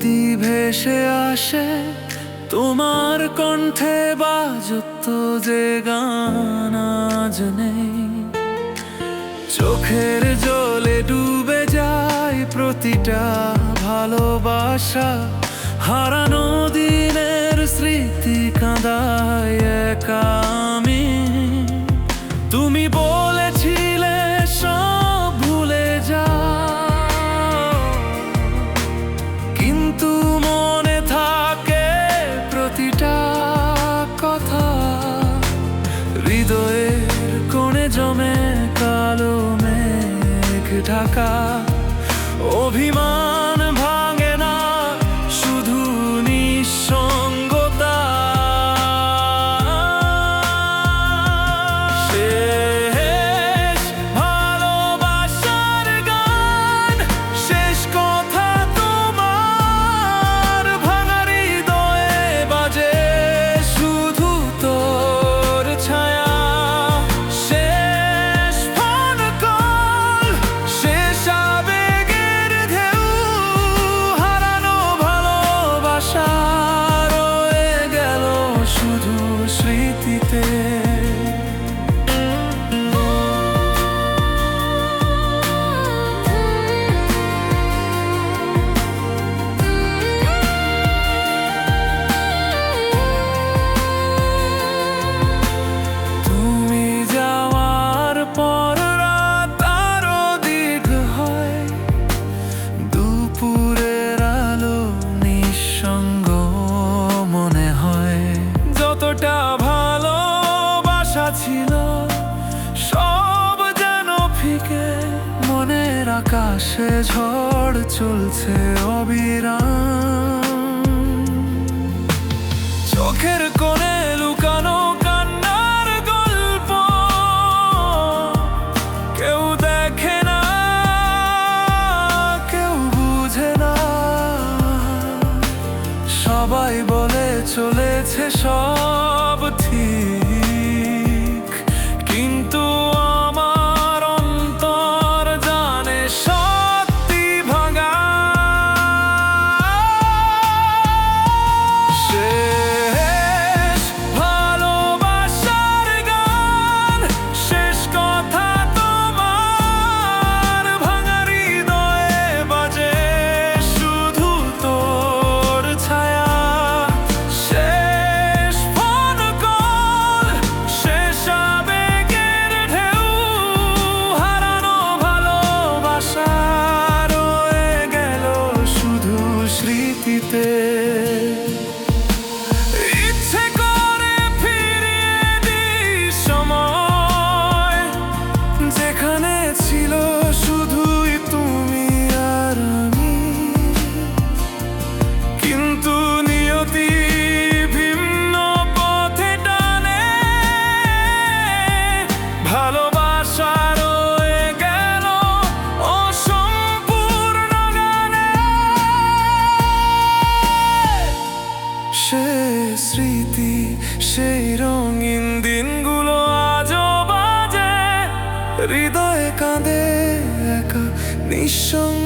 স্মৃতি ভেসে আসে তোমার কণ্ঠে বাজত যে গান আজ নেই। চোখের জলে ডুবে যায় প্রতিটা ভালোবাসা, হারানো দিনের স্মৃতি কাঁদায় একা আমি। তুমি বলেছিলে সব ভুলে যাও, কিন্তু মনে থাকে প্রতিটা কথা। হৃদয়ের কোণে জমে কালো মেঘ ঢাকা, অভিমান ভাঙে না, শুধু নিঃসঙ্গতা। শেষ ভালোবাসার গান, শেষ কথা তোমার ভাঙা হৃদয়ে বাজে শুধু তোর ছায়া। শেষ ফোন কল, শেষ আবেগের ঢেউ, হারানো ভালোবাসা রয়ে গেল শুধু স্মৃতিতে। তুমি যাওয়ার পর রাত আরো দীর্ঘ হয়, দুপুরের আলো নিঃসঙ্গ মনে হয়। যতটা ভালোবাসা ছিল সব যেন ফিকে, মনের আকাশে ঝড় চলছে অবিরাম। চোখের কোণে লুকানো কান্নার গল্প কেউ দেখে না, কেউ বুঝে না। সবাই বলে চলেছে সব ঠিক, কিন্তু আমার অন্তর জানে সত্যি ভাঙা। শেষ ভালোবাসার গান, শেষ কথা তোমার ভাঙা হৃদয়ে বাজে শুধু তোর ছায়া। শেষ ফোন কল, শেষ আবেগের ঢেউ, হারানো ভালোবাসা রয়ে গেল শুধু স্মৃতিতে। ইচ্ছে করে ফিরিয়ে দিই সময়, যেখানে ছিল শুধুই তুমি আর আমি। কিন্তু নিয়তি ভিন্ন পথে টানে, ভালোবাসা রয়ে গেল অসম্পূর্ণ গানে। সেই স্মৃতি, সেই রঙিন দিনগুলো আজও বাজে, হৃদয়ে কাঁদে একা নিঃসঙ্গ